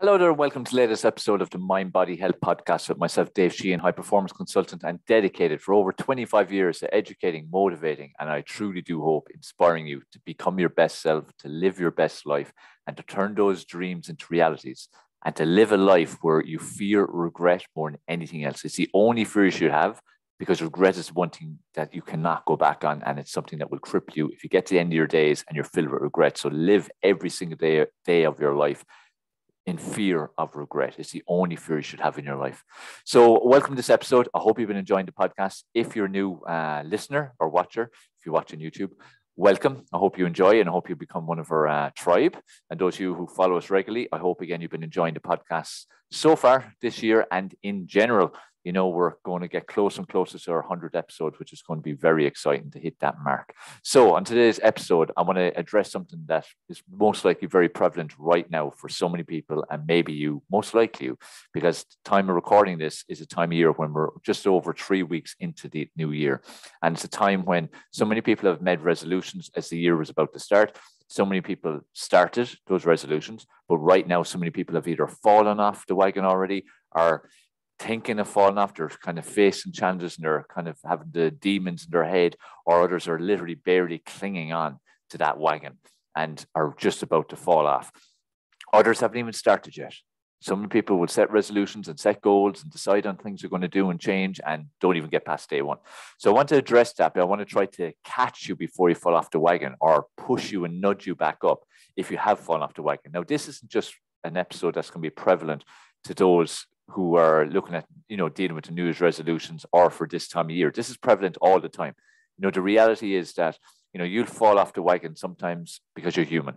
Hello there, and welcome to the latest episode of the MindBodyHealth Podcast with myself, Dave Sheahan, high performance consultant and dedicated for over 25 years to educating, motivating, and I truly do hope inspiring you to become your best self, to live your best life, and to turn those dreams into realities, and to live a life where you fear regret more than anything else. It's the only fear you should have, because regret is one thing that you cannot go back on, and it's something that will cripple you if you get to the end of your days and you're filled with regret. So live every single day of your life in fear of regret. It's the only fear you should have in your life. So welcome to this episode. I hope you've been enjoying the podcast. If you're a new listener or watcher, if you watch on YouTube, welcome. I hope you enjoy and I hope you become one of our tribe. And those of you who follow us regularly, I hope again you've been enjoying the podcast so far this year and in general. You know, we're going to get closer and closer to our 100th episode, which is going to be very exciting to hit that mark. So on today's episode, I want to address something that is most likely very prevalent right now for so many people, and maybe you, most likely you, because the time of recording this is a time of year when we're just over 3 weeks into the new year. And it's a time when so many people have made resolutions as the year was about to start. So many people started those resolutions, but right now, so many people have either fallen off the wagon already or thinking of falling off, they're kind of facing challenges and they're kind of having the demons in their head, or others are literally barely clinging on to that wagon and are just about to fall off. Others haven't even started yet. Some people will set resolutions and set goals and decide on things they're going to do and change and don't even get past day one. So I want to address that, but I want to try to catch you before you fall off the wagon, or push you and nudge you back up if you have fallen off the wagon. Now, this isn't just an episode that's going to be prevalent to those who are looking at, dealing with the New Year's resolutions or for this time of year. This is prevalent all the time. The reality is that, you'll fall off the wagon sometimes because you're human.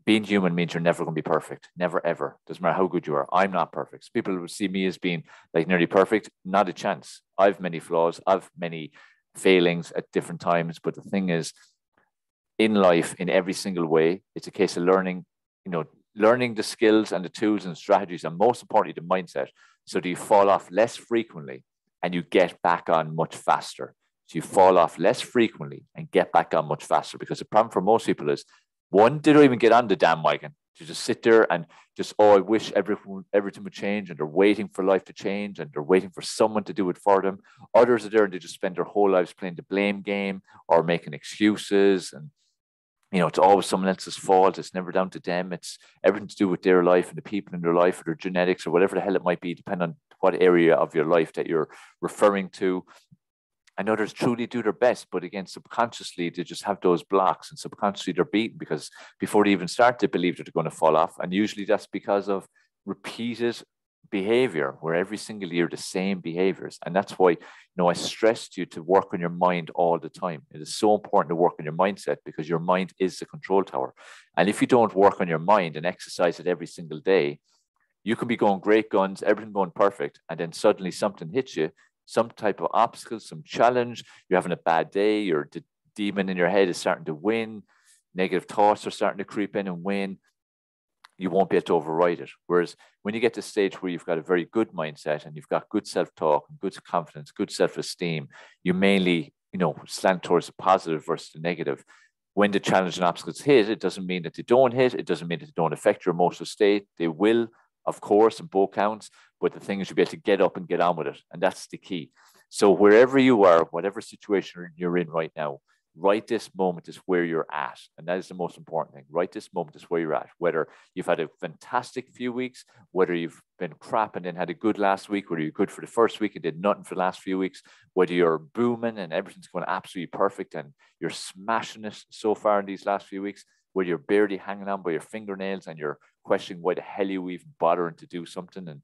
Being human means you're never going to be perfect. Never, ever. Doesn't matter how good you are. I'm not perfect. So people will see me as being like nearly perfect. Not a chance. I've many flaws. I've many failings at different times. But the thing is, in life, in every single way, it's a case of learning the skills and the tools and strategies, and most importantly, the mindset, so that you fall off less frequently and you get back on much faster. So you fall off less frequently and get back on much faster, because the problem for most people is, one, they don't even get on the damn wagon. You just sit there and just, I wish everything would change, and they're waiting for life to change and they're waiting for someone to do it for them. Others are there and they just spend their whole lives playing the blame game or making excuses, and it's always someone else's fault. It's never down to them. It's everything to do with their life and the people in their life or their genetics or whatever the hell it might be, depending on what area of your life that you're referring to. And others truly do their best, but again, subconsciously, they just have those blocks, and subconsciously they're beaten because before they even start, they believe that they're going to fall off. And usually that's because of repeated behavior, where every single year the same behaviors. And that's why I stressed you to work on your mind all the time. It is so important to work on your mindset, because your mind is the control tower. And if you don't work on your mind and exercise it every single day, you can be going great guns, everything going perfect, and then suddenly something hits you, some type of obstacle, some challenge, you're having a bad day, or the demon in your head is starting to win, negative thoughts are starting to creep in and win. You won't be able to override it. Whereas when you get to the stage where you've got a very good mindset and you've got good self-talk, good confidence, good self-esteem, you mainly, slant towards the positive versus the negative. When the challenge and obstacles hit, it doesn't mean that they don't hit. It doesn't mean that they don't affect your emotional state. They will, of course, in both counts. But the thing is, you'll be able to get up and get on with it. And that's the key. So wherever you are, whatever situation you're in right now, right this moment is where you're at. And that is the most important thing. Right this moment is where you're at. Whether you've had a fantastic few weeks, whether you've been crap and then had a good last week, whether you're good for the first week and did nothing for the last few weeks, whether you're booming and everything's going absolutely perfect and you're smashing it so far in these last few weeks, whether you're barely hanging on by your fingernails and you're questioning why the hell you even bothering to do something, and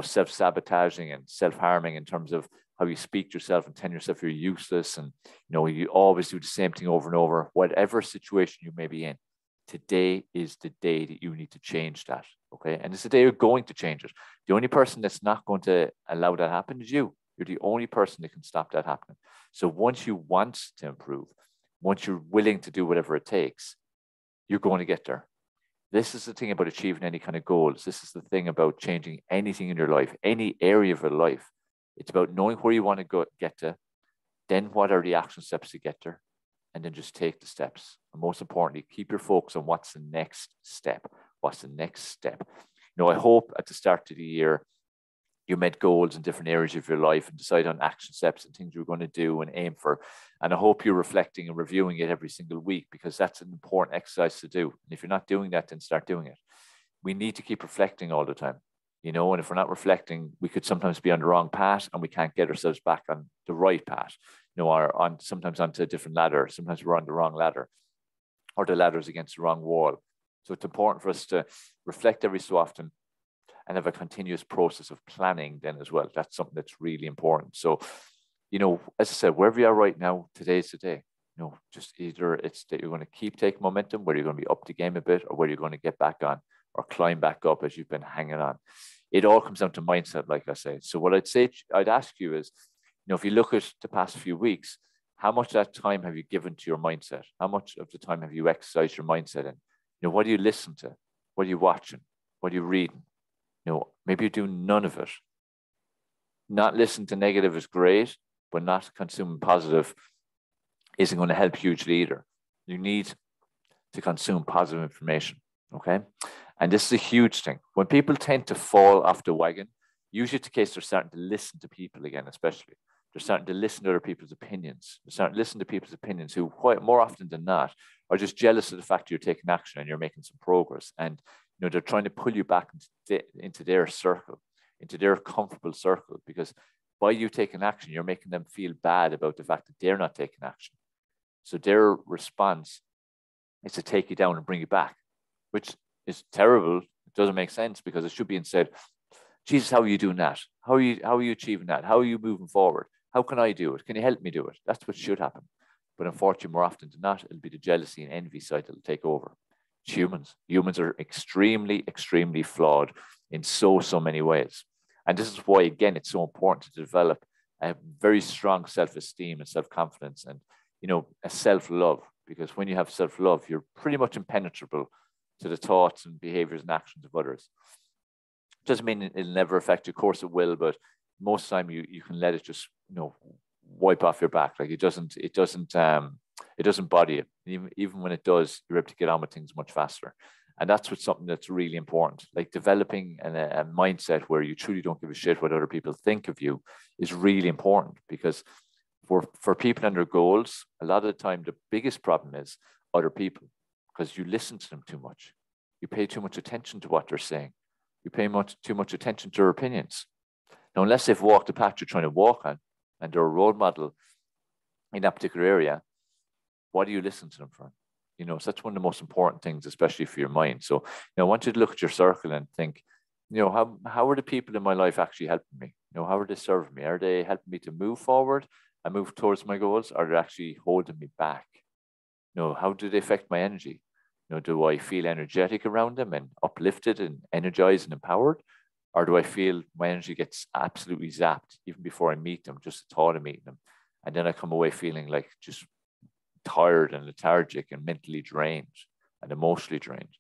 self-sabotaging and self-harming in terms of how you speak to yourself and tell yourself you're useless, and you always do the same thing over and over. Whatever situation you may be in, today is the day that you need to change that. Okay, and it's the day you're going to change it. The only person that's not going to allow that happen is you. You're the only person that can stop that happening. So once you want to improve, once you're willing to do whatever it takes, you're going to get there. This is the thing about achieving any kind of goals. This is the thing about changing anything in your life, any area of your life. It's about knowing where you want to get to, then what are the action steps to get there, and then just take the steps. And most importantly, keep your focus on what's the next step. What's the next step? I hope at the start of the year, you met goals in different areas of your life and decide on action steps and things you're going to do and aim for. And I hope you're reflecting and reviewing it every single week, because that's an important exercise to do. And if you're not doing that, then start doing it. We need to keep reflecting all the time, and if we're not reflecting, we could sometimes be on the wrong path and we can't get ourselves back on the right path, or sometimes onto a different ladder. Sometimes we're on the wrong ladder, or the ladder's against the wrong wall. So it's important for us to reflect every so often and have a continuous process of planning then as well. That's something that's really important. So, as I said, wherever you are right now, today's the day. Just either it's that you're going to keep taking momentum, where you're going to be up the game a bit, or where you're going to get back on or climb back up as you've been hanging on. It all comes down to mindset, like I say. So what I'd ask you is, if you look at the past few weeks, how much of that time have you given to your mindset? How much of the time have you exercised your mindset in? What do you listen to? What are you watching? What are you reading? Maybe you do none of it. Not listening to negative is great, but not consuming positive isn't going to help hugely either. You need to consume positive information, okay? And this is a huge thing. When people tend to fall off the wagon, usually it's the case they're starting to listen to people again, especially. They're starting to listen to other people's opinions. They're starting to listen to people's opinions who, quite more often than not, are just jealous of the fact you're taking action and you're making some progress. And they're trying to pull you back into their circle, into their comfortable circle, because by you taking action, you're making them feel bad about the fact that they're not taking action. So their response is to take you down and bring you back, which is terrible. It doesn't make sense, because it should be instead, Jesus, how are you doing that? How are you achieving that? How are you moving forward? How can I do it? Can you help me do it? That's what should happen. But unfortunately, more often than not, it'll be the jealousy and envy side that'll take over. It's humans. Humans are extremely, extremely flawed in so many ways. And this is why, again, it's so important to develop a very strong self-esteem and self-confidence and, a self-love, because when you have self-love, you're pretty much impenetrable to the thoughts and behaviors and actions of others. Doesn't mean it'll never affect you. Of course it will, but most of the time you can let it just, wipe off your back. Like it doesn't body you. Even when it does, you're able to get on with things much faster. And that's something that's really important. Like developing a mindset where you truly don't give a shit what other people think of you is really important, because for people and their goals, a lot of the time, the biggest problem is other people, because you listen to them too much. You pay too much attention to what they're saying. You pay too much attention to their opinions. Now, unless they've walked the path you're trying to walk on and they're a role model in that particular area, what do you listen to them for? So that's one of the most important things, especially for your mind. So, I want you to look at your circle and think, how are the people in my life actually helping me? How are they serving me? Are they helping me to move forward and move towards my goals? Or are they actually holding me back? How do they affect my energy? Do I feel energetic around them and uplifted and energized and empowered? Or do I feel my energy gets absolutely zapped even before I meet them, just the thought of meeting them? And then I come away feeling like just tired and lethargic and mentally drained and emotionally drained.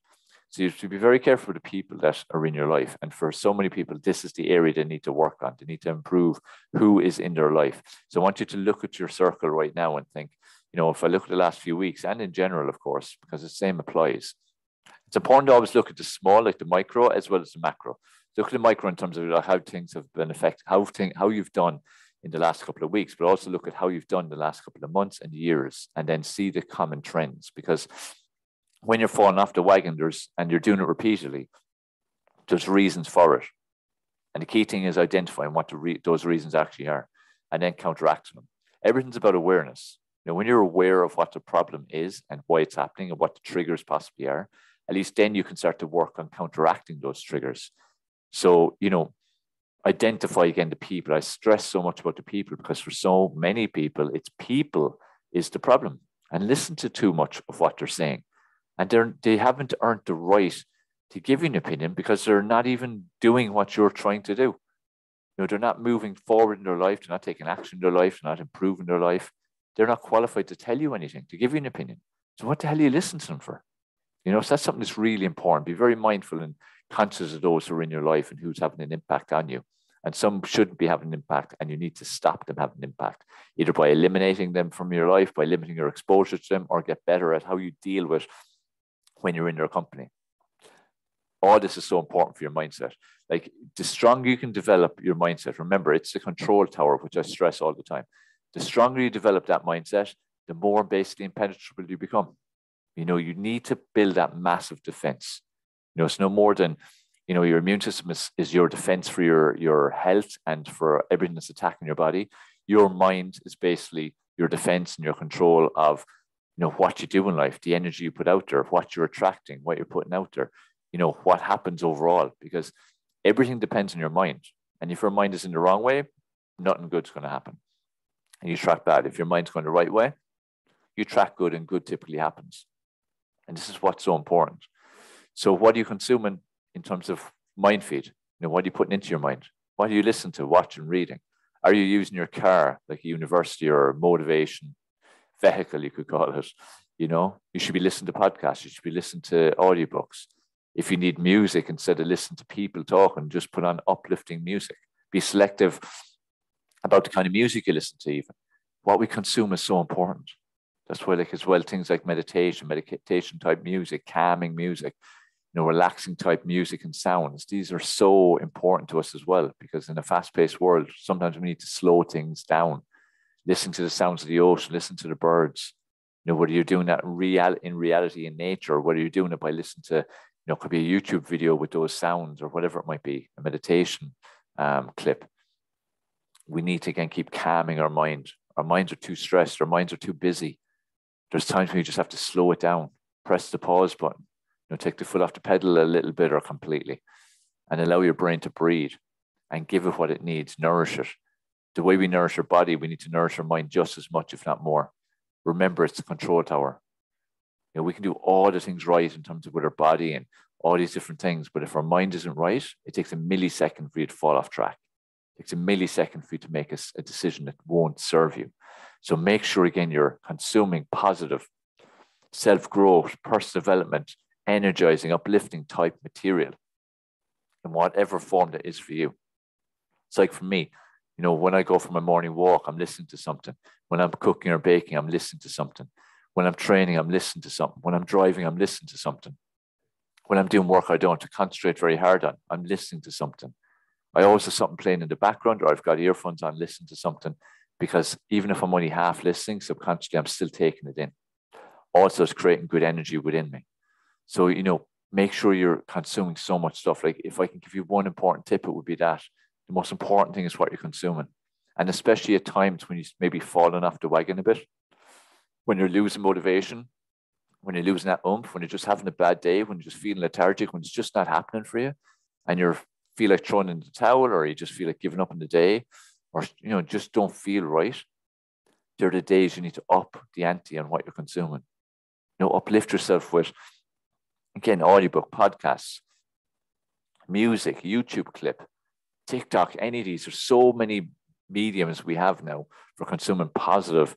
So you have to be very careful with the people that are in your life. And for so many people, this is the area they need to work on. They need to improve who is in their life. So I want you to look at your circle right now and think, if I look at the last few weeks, and in general, of course, because the same applies, it's important to always look at the small, like the micro, as well as the macro. Look at the micro in terms of how things have been affected, how you've done in the last couple of weeks, but also look at how you've done the last couple of months and years, and then see the common trends. Because when you're falling off the wagon, and you're doing it repeatedly, there's reasons for it. And the key thing is identifying what those reasons actually are, and then counteracting them. Everything's about awareness. When you're aware of what the problem is and why it's happening and what the triggers possibly are, at least then you can start to work on counteracting those triggers. So, identify again the people. I stress so much about the people, because for so many people, it's people is the problem. And listen to too much of what they're saying. And they haven't earned the right to give you an opinion, because they're not even doing what you're trying to do. They're not moving forward in their life. They're not taking action in their life. They're not improving their life. They're not qualified to tell you anything, to give you an opinion. So what the hell are you listening to them for? So that's something that's really important. Be very mindful and conscious of those who are in your life and who's having an impact on you. And some shouldn't be having an impact, and you need to stop them having an impact, either by eliminating them from your life, by limiting your exposure to them, or get better at how you deal with when you're in their company. All this is so important for your mindset. Like, the stronger you can develop your mindset, remember, it's the control tower, which I stress all the time. The stronger you develop that mindset, the more basically impenetrable you become. You know, you need to build that massive defense. You know, it's no more than, you know, your immune system is your defense for your health and for everything that's attacking your body. Your mind is basically your defense and your control of, you know, what you do in life, the energy you put out there, what you're attracting, what you're putting out there, you know, what happens overall, because everything depends on your mind. And if your mind is in the wrong way, nothing good's going to happen. And you track that. If your mind's going the right way, you track good, and good typically happens. And this is what's so important. So what are you consuming in terms of mind feed? You know, what are you putting into your mind? What do you listen to, watching, reading? Are you using your car like a university or motivation vehicle, you could call it? You know, you should be listening to podcasts. You should be listening to audiobooks. If you need music, instead of listening to people talking, just put on uplifting music. Be selective about the kind of music you listen to even. What we consume is so important. That's why, like, as well, things like meditation type music, calming music, you know, relaxing type music and sounds. These are so important to us as well, because in a fast-paced world, sometimes we need to slow things down. Listen to the sounds of the ocean, listen to the birds. You know, whether you're doing that in reality in nature, or whether you're doing it by listening to, you know, it could be a YouTube video with those sounds or whatever it might be, a meditation clip. We need to, again, keep calming our mind. Our minds are too stressed. Our minds are too busy. There's times when you just have to slow it down, press the pause button, you know, take the foot off the pedal a little bit or completely, and allow your brain to breathe and give it what it needs, nourish it. The way we nourish our body, we need to nourish our mind just as much, if not more. Remember, it's the control tower. You know, we can do all the things right in terms of with our body and all these different things, but if our mind isn't right, it takes a millisecond for you to fall off track. It takes a millisecond for you to make a decision that won't serve you. So make sure, again, you're consuming positive self-growth, personal development, energizing, uplifting type material in whatever form that is for you. It's like for me, you know, when I go for my morning walk, I'm listening to something. When I'm cooking or baking, I'm listening to something. When I'm training, I'm listening to something. When I'm driving, I'm listening to something. When I'm doing work I don't want to concentrate very hard on, I'm listening to something. I always have something playing in the background, or I've got earphones on, listening to something, because even if I'm only half listening, subconsciously, I'm still taking it in. Also, it's creating good energy within me. So, you know, make sure you're consuming so much stuff. Like, if I can give you one important tip, it would be that the most important thing is what you're consuming. And especially at times when you maybe falling off the wagon a bit, when you're losing motivation, when you're losing that oomph, when you're just having a bad day, when you're just feeling lethargic, when it's just not happening for you, and you feel like throwing in the towel, or you just feel like giving up on the day, or, you know, just don't feel right, they're the days you need to up the ante on what you're consuming. You know, uplift yourself with, again, audiobook, podcasts, music, YouTube clip, TikTok, any of these. There's so many mediums we have now for consuming positive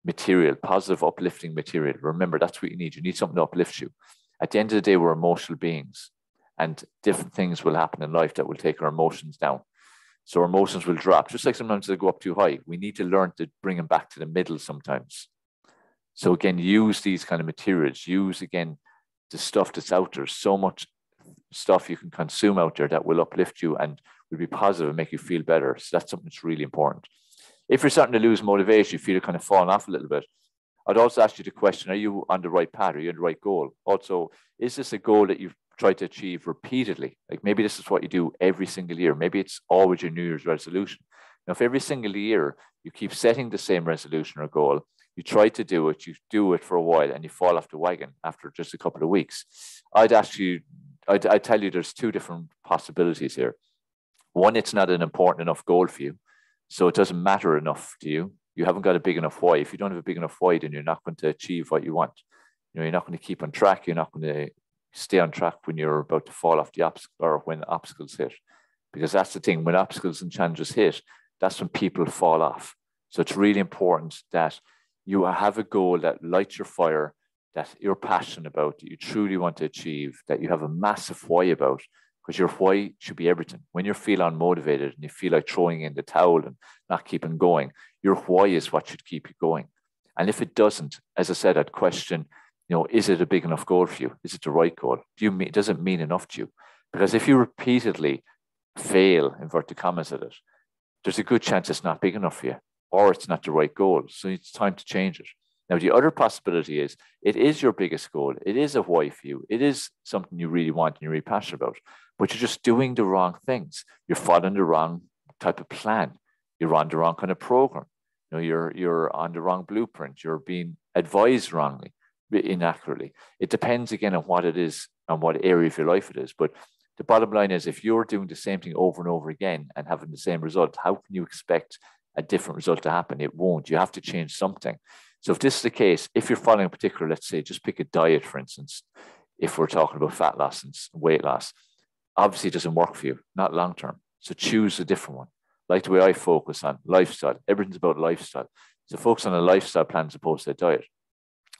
material, positive uplifting material. Remember, that's what you need. You need something to uplift you. At the end of the day, we're emotional beings, and different things will happen in life that will take our emotions down. So our emotions will drop, just like sometimes they go up too high. We need to learn to bring them back to the middle sometimes. So again, use these kind of materials. Use, again, the stuff that's out there. So much stuff you can consume out there that will uplift you and will be positive and make you feel better. So that's something that's really important. If you're starting to lose motivation, you feel you're kind of falling off a little bit, I'd also ask you the question, are you on the right path? Are you on the right goal? Also, is this a goal that you've tried to achieve repeatedly? Like, maybe this is what you do every single year. Maybe it's always your New Year's resolution. Now, if every single year you keep setting the same resolution or goal, you try to do it, you do it for a while, and you fall off the wagon after just a couple of weeks, I'd tell you there's two different possibilities here. One, it's not an important enough goal for you, so it doesn't matter enough to you. You haven't got a big enough why. If you don't have a big enough why, then you're not going to achieve what you want. You know, you're not going to keep on track. You're not going to stay on track when you're about to fall off the obstacle, or when obstacles hit. Because that's the thing, when obstacles and challenges hit, that's when people fall off. So it's really important that you have a goal that lights your fire, that you're passionate about, that you truly want to achieve, that you have a massive why about, because your why should be everything. When you feel unmotivated and you feel like throwing in the towel and not keeping going, your why is what should keep you going. And if it doesn't, as I said, I'd question Is it a big enough goal for you? Is it the right goal? Does it mean enough to you? Because if you repeatedly fail, inverted commas, at it, there's a good chance it's not big enough for you, or it's not the right goal. So it's time to change it. Now, the other possibility is it is your biggest goal. It is a why for you. It is something you really want and you're really passionate about, but you're just doing the wrong things. You're following the wrong type of plan. You're on the wrong kind of program. You're on the wrong blueprint. You're being advised wrongly, inaccurately. It depends again on what it is and what area of your life it is. But the bottom line is, if you're doing the same thing over and over again and having the same result, how can you expect a different result to happen? It won't. You have to change something. So if this is the case, if you're following a particular, let's say, just pick a diet, for instance, if we're talking about fat loss and weight loss, obviously it doesn't work for you, not long term. So choose a different one. Like the way I focus on lifestyle. Everything's about lifestyle. So focus on a lifestyle plan as opposed to a diet.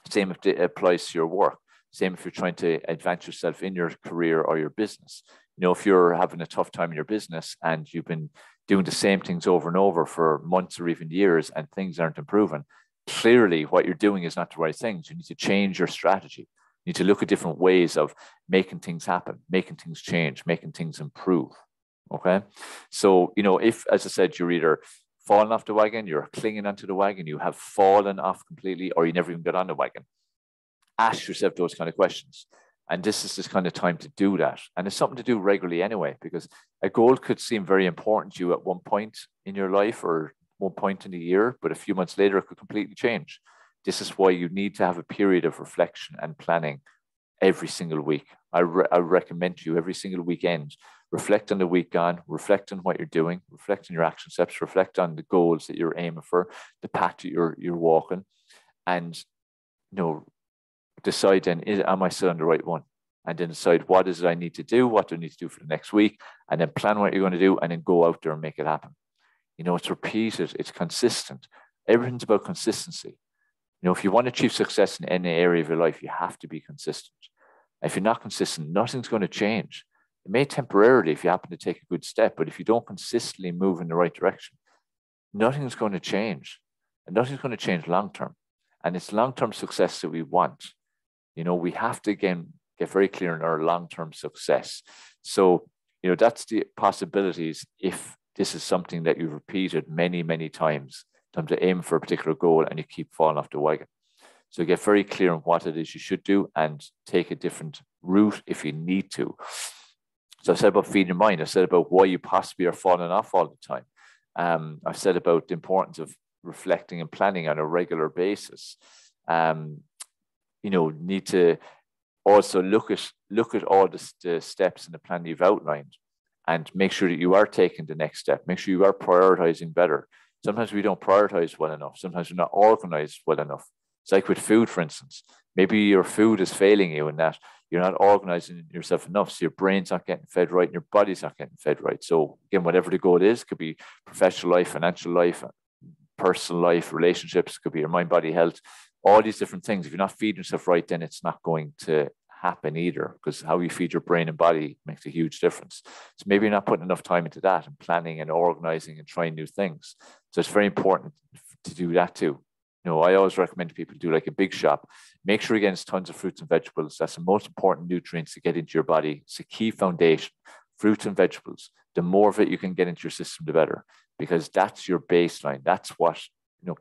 Same if it applies to your work. Same if you're trying to advance yourself in your career or your business. If you're having a tough time in your business and you've been doing the same things over and over for months or even years and things aren't improving, clearly what you're doing is not the right things. You need to change your strategy. You need to look at different ways of making things happen, making things change, making things improve. Okay. So, if, as I said, you're either falling off the wagon, you're clinging onto the wagon, you have fallen off completely, or you never even got on the wagon, ask yourself those kind of questions. And this is this kind of time to do that. And it's something to do regularly anyway, because a goal could seem very important to you at one point in your life or one point in the year, but a few months later, it could completely change. This is why you need to have a period of reflection and planning every single week. I recommend to you every single weekend, reflect on the week gone, reflect on what you're doing, reflect on your action steps, reflect on the goals that you're aiming for, the path that you're walking, and decide then, am I still on the right one? And then decide what is it I need to do, what do I need to do for the next week, and then plan what you're going to do, and then go out there and make it happen. It's repeated, it's consistent. Everything's about consistency. If you want to achieve success in any area of your life, you have to be consistent. If you're not consistent, nothing's going to change. It may temporarily if you happen to take a good step, but if you don't consistently move in the right direction, nothing's going to change. And nothing's going to change long term. And it's long-term success that we want. We have to, again, get very clear on our long-term success. So, that's the possibilities if this is something that you've repeated many, many times, time to aim for a particular goal and you keep falling off the wagon. So get very clear on what it is you should do and take a different route if you need to. So I said about feeding your mind. I said about why you possibly are falling off all the time. I said about the importance of reflecting and planning on a regular basis. Need to also look at all the steps in the plan you've outlined and make sure that you are taking the next step. Make sure you are prioritizing better. Sometimes we don't prioritize well enough. Sometimes we're not organized well enough. It's like with food, for instance. Maybe your food is failing you in that you're not organizing yourself enough. So your brain's not getting fed right and your body's not getting fed right. So again, whatever the goal is, could be professional life, financial life, personal life, relationships, could be your mind, body, health, all these different things. If you're not feeding yourself right, then it's not going to happen either, because how you feed your brain and body makes a huge difference. So maybe you're not putting enough time into that and planning and organizing and trying new things. So it's very important to do that too. I always recommend people to do like a big shop. Make sure again, it's tons of fruits and vegetables. That's the most important nutrients to get into your body. It's a key foundation. Fruits and vegetables. The more of it you can get into your system, the better, because that's your baseline. That's what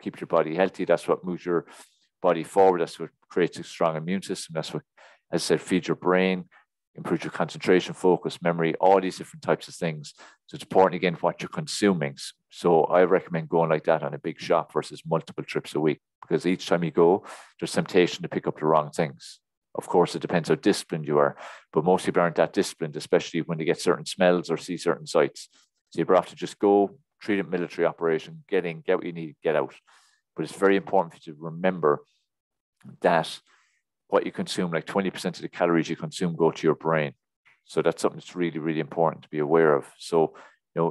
keeps your body healthy. That's what moves your body forward. That's what creates a strong immune system. That's what, as I said, feeds your brain, improves your concentration, focus, memory, all these different types of things. So it's important, again, what you're consuming. So I recommend going like that on a big shop versus multiple trips a week, because each time you go, there's temptation to pick up the wrong things. Of course, it depends how disciplined you are, but most people aren't that disciplined, especially when they get certain smells or see certain sights. So you have to just go, treat it military operation, get in, get what you need, get out. But it's very important for you to remember that what you consume, like 20% of the calories you consume go to your brain. So that's something that's really, really important to be aware of. So,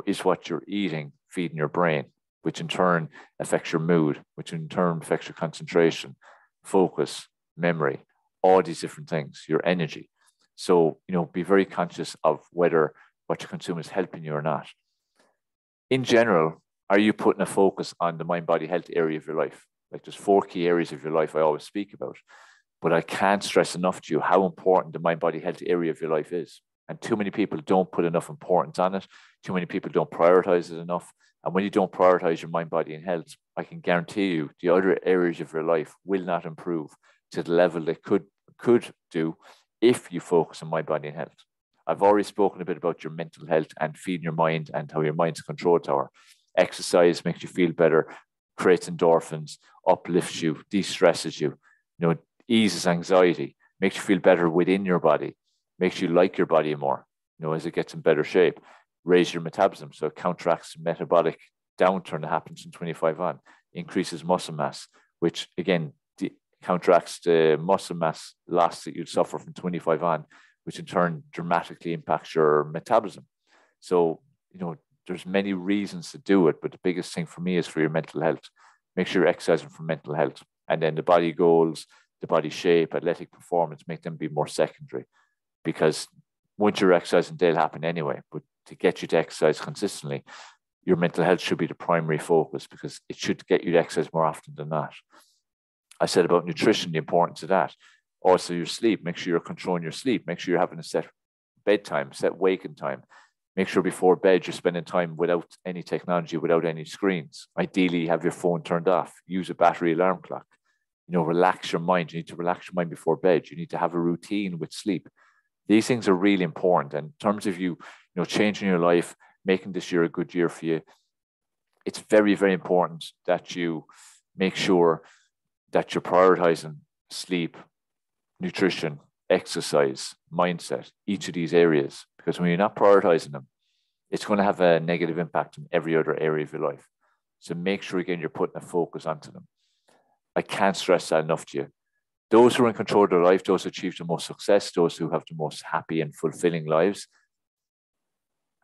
is what you're eating feeding your brain, which in turn affects your mood, which in turn affects your concentration, focus, memory, all these different things, your energy. So, be very conscious of whether what you consume is helping you or not. In general, are you putting a focus on the mind, body, health area of your life? Like there's 4 key areas of your life I always speak about. But I can't stress enough to you how important the mind, body, health area of your life is. And too many people don't put enough importance on it. Too many people don't prioritize it enough. And when you don't prioritize your mind, body, and health, I can guarantee you the other areas of your life will not improve to the level they could do if you focus on mind, body, and health. I've already spoken a bit about your mental health and feeding your mind and how your mind's a control tower. Exercise makes you feel better, creates endorphins, uplifts you, de-stresses you, eases anxiety, makes you feel better within your body, makes you like your body more, as it gets in better shape, raise your metabolism. So it counteracts metabolic downturn that happens from 25 on, increases muscle mass, which again, counteracts the muscle mass loss that you'd suffer from 25 on, which in turn dramatically impacts your metabolism. So, there's many reasons to do it, but the biggest thing for me is for your mental health. Make sure you're exercising for mental health. And then the body goals, the body shape, athletic performance, make them be more secondary. Because once you're exercising, they'll happen anyway. But to get you to exercise consistently, your mental health should be the primary focus, because it should get you to exercise more often than not. I said about nutrition, the importance of that. Also your sleep, make sure you're controlling your sleep. Make sure you're having a set bedtime, set waking time. Make sure before bed you're spending time without any technology, without any screens. Ideally, have your phone turned off. Use a battery alarm clock. Relax your mind. You need to relax your mind before bed. You need to have a routine with sleep. These things are really important. And in terms of you changing your life, making this year a good year for you, it's very, very important that you make sure that you're prioritizing sleep, nutrition, exercise, mindset, each of these areas. Because when you're not prioritizing them, it's going to have a negative impact on every other area of your life. So make sure, again, you're putting a focus onto them. I can't stress that enough to you. Those who are in control of their life, those who achieve the most success, those who have the most happy and fulfilling lives,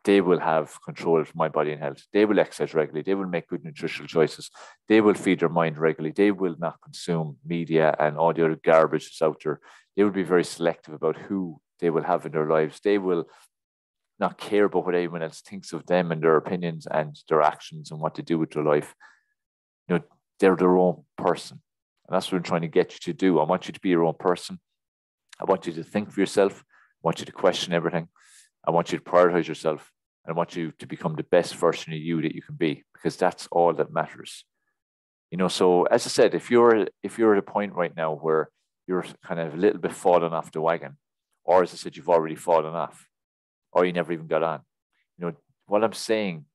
they will have control of mind, body, and health. They will exercise regularly. They will make good nutritional choices. They will feed their mind regularly. They will not consume media and all the other garbage that's out there. They will be very selective about who they will have in their lives. They will not care about what anyone else thinks of them and their opinions and their actions and what they do with their life. They're their own person. And that's what I'm trying to get you to do. I want you to be your own person. I want you to think for yourself. I want you to question everything. I want you to prioritize yourself. And I want you to become the best version of you that you can be, because that's all that matters. So as I said, if you're at a point right now where you're kind of a little bit falling off the wagon, or as I said, you've already fallen off, or you never even got on, what I'm saying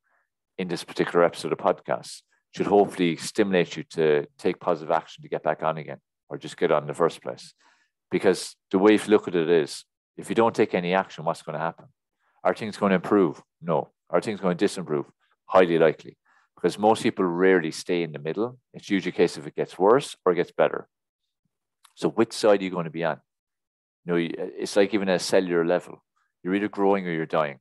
in this particular episode of podcast should hopefully stimulate you to take positive action to get back on again, or just get on in the first place. Because the way to look at it is, if you don't take any action, what's going to happen? Are things going to improve? No. Are things going to disimprove? Highly likely. Because most people rarely stay in the middle. It's usually a case of it gets worse or it gets better. So which side are you going to be on? It's like even at a cellular level. You're either growing or you're dying.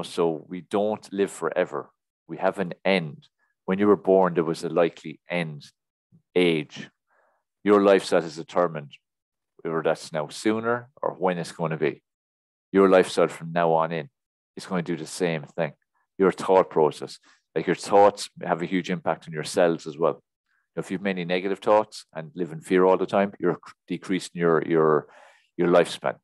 So we don't live forever. We have an end. When you were born, there was a likely end age. Your lifestyle is determined whether that's now sooner or when it's going to be. Your lifestyle from now on in is going to do the same thing. Your thought process, like your thoughts have a huge impact on your cells as well. If you have many negative thoughts and live in fear all the time, you're decreasing your lifespan.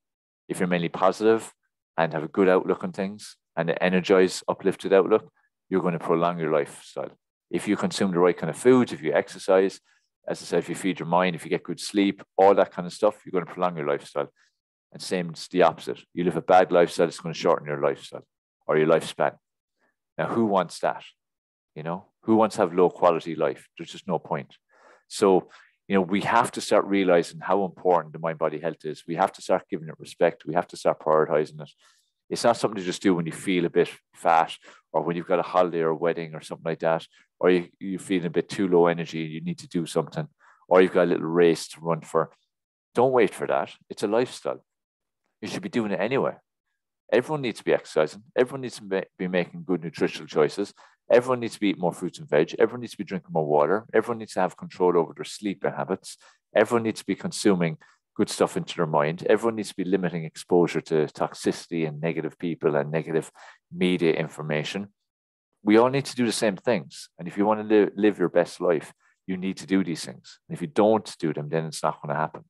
If you're mainly positive and have a good outlook on things and an energized, uplifted outlook, you're going to prolong your lifestyle. If you consume the right kind of foods, if you exercise, as I said, if you feed your mind, if you get good sleep, all that kind of stuff, you're going to prolong your lifestyle. And same, it's the opposite. You live a bad lifestyle, it's going to shorten your lifestyle or your lifespan. Now, who wants that? Who wants to have low quality life? There's just no point. So, we have to start realizing how important the mind body health is. We have to start giving it respect. We have to start prioritizing it. It's not something to just do when you feel a bit fat, or when you've got a holiday or a wedding or something like that, or you're feeling a bit too low energy and you need to do something, or you've got a little race to run for. Don't wait for that. It's a lifestyle. You should be doing it anyway. Everyone needs to be exercising. Everyone needs to be making good nutritional choices. Everyone needs to be eating more fruits and veg. Everyone needs to be drinking more water. Everyone needs to have control over their sleep habits. Everyone needs to be consuming good stuff into their mind. Everyone needs to be limiting exposure to toxicity and negative people and negative media information. We all need to do the same things. And if you want to live your best life, You need to do these things. And if you don't do them, then it's not going to happen.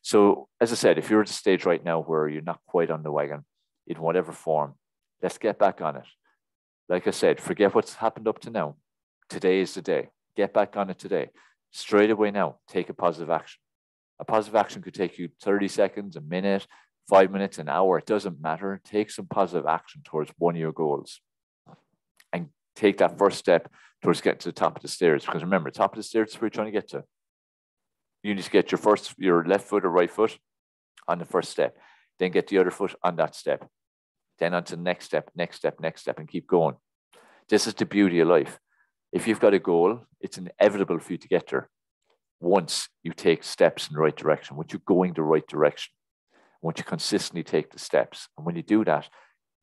So as I said, if you're at a stage right now where you're not quite on the wagon in whatever form, let's get back on it. Like I said, forget what's happened up to now. Today is the day. Get back on it today. Straight away now, take a positive action. A positive action could take you 30 seconds, a minute, 5 minutes, an hour. It doesn't matter. Take some positive action towards one of your goals and take that first step towards getting to the top of the stairs. Because remember, top of the stairs is where you're trying to get to. You need to get your left foot or right foot on the first step. Then get the other foot on that step. Then on to the next step, and keep going. This is the beauty of life. If you've got a goal, it's inevitable for you to get there once you take steps in the right direction, once you're going the right direction, once you consistently take the steps. And when you do that,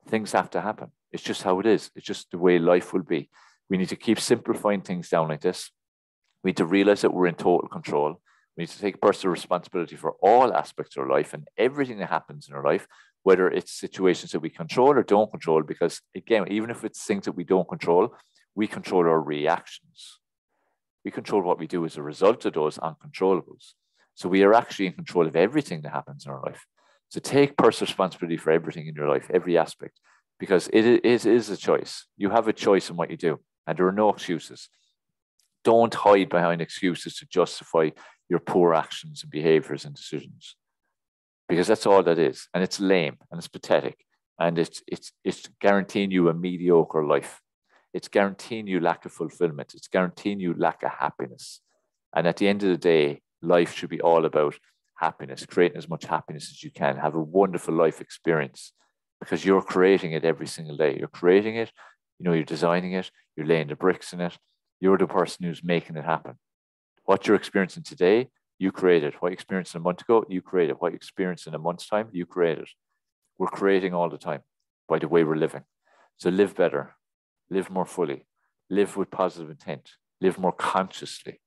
things have to happen. It's just how it is. It's just the way life will be. We need to keep simplifying things down like this. We need to realize that we're in total control. We need to take personal responsibility for all aspects of our life and everything that happens in our life, whether it's situations that we control or don't control, because again, even if it's things that we don't control, we control our reactions. We control what we do as a result of those uncontrollables. So we are actually in control of everything that happens in our life. So take personal responsibility for everything in your life, every aspect, because it is a choice. You have a choice in what you do, and there are no excuses. Don't hide behind excuses to justify your poor actions and behaviors and decisions, because that's all that is. And it's lame and it's pathetic. And it's guaranteeing you a mediocre life. It's guaranteeing you lack of fulfillment. It's guaranteeing you lack of happiness. And at the end of the day, life should be all about happiness, creating as much happiness as you can. Have a wonderful life experience, because you're creating it every single day. You're creating it, you're designing it, you're laying the bricks in it. You're the person who's making it happen. What you're experiencing today, you created. What you experienced a month ago, you created. What you experienced in a month's time, you created. We're creating all the time by the way we're living. So live better, live more fully, live with positive intent, live more consciously,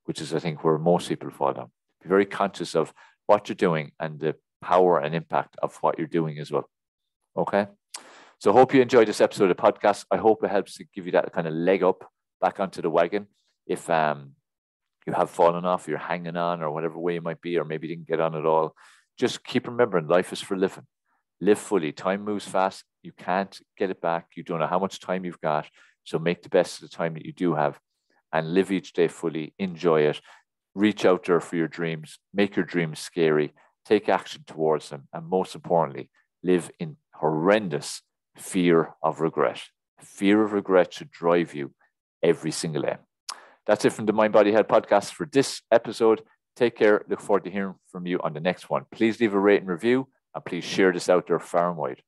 which is, I think, where most people fall down. Be very conscious of what you're doing and the power and impact of what you're doing as well. Okay? So I hope you enjoyed this episode of the podcast. I hope it helps to give you that kind of leg up back onto the wagon. If you have fallen off, you're hanging on, or whatever way you might be, or maybe you didn't get on at all, just keep remembering life is for living. Live fully. Time moves fast. You can't get it back. You don't know how much time you've got. So make the best of the time that you do have and live each day fully. Enjoy it. Reach out there for your dreams. Make your dreams scary. Take action towards them. And most importantly, live in horrendous fear of regret. Fear of regret should drive you every single day. That's it from the Mind Body Health Podcast for this episode. Take care. Look forward to hearing from you on the next one. Please leave a rate and review, and please share this out there far and wide.